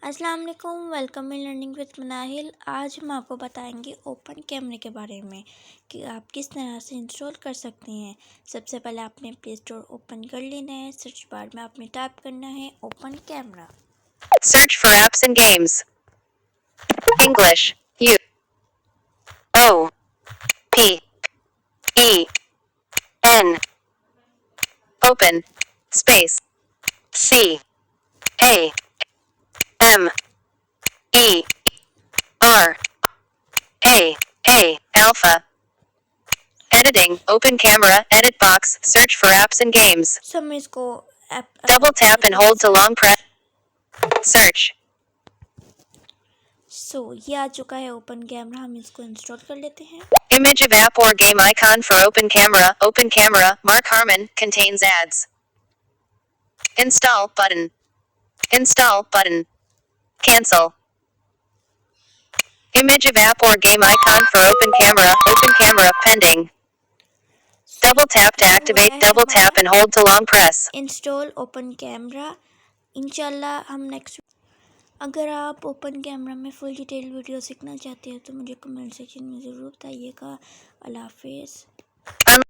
अस्सलाम वालेकुम, welcome in learning with Manahil. आज हम आपको बताएंगे ओपन कैमरे के बारे में कि आप किस तरह से इंस्टॉल कर सकते हैं। सबसे पहले आपने प्ले स्टोर ओपन कर लेना है। सर्च बार में आपने टाइप करना है open camera. Search for apps and games. English. U. O. P. E. N. Open. Space. C. A. M. E. R. A. Alpha. Editing. Open camera. Edit box. Search for apps and games. सो हम इसको Double tap and hold to long press. Search. सो ये आ चुका है open camera. हम इसको install कर लेते हैं। Image of app or game icon for open camera. Open camera. Mark Harmon. Contains ads. Install button. Install button. Cancel. Image of app or game icon for open camera. Open camera pending. Double tap to activate. Double tap and hold to long press. Install open camera. इंशाल्लाह हम next. अगर आप open camera में full detail video सीखना चाहते हैं तो मुझे कमेंट सेक्शन में ज़रूर बताइएगा। अल्लाह हाफिज़।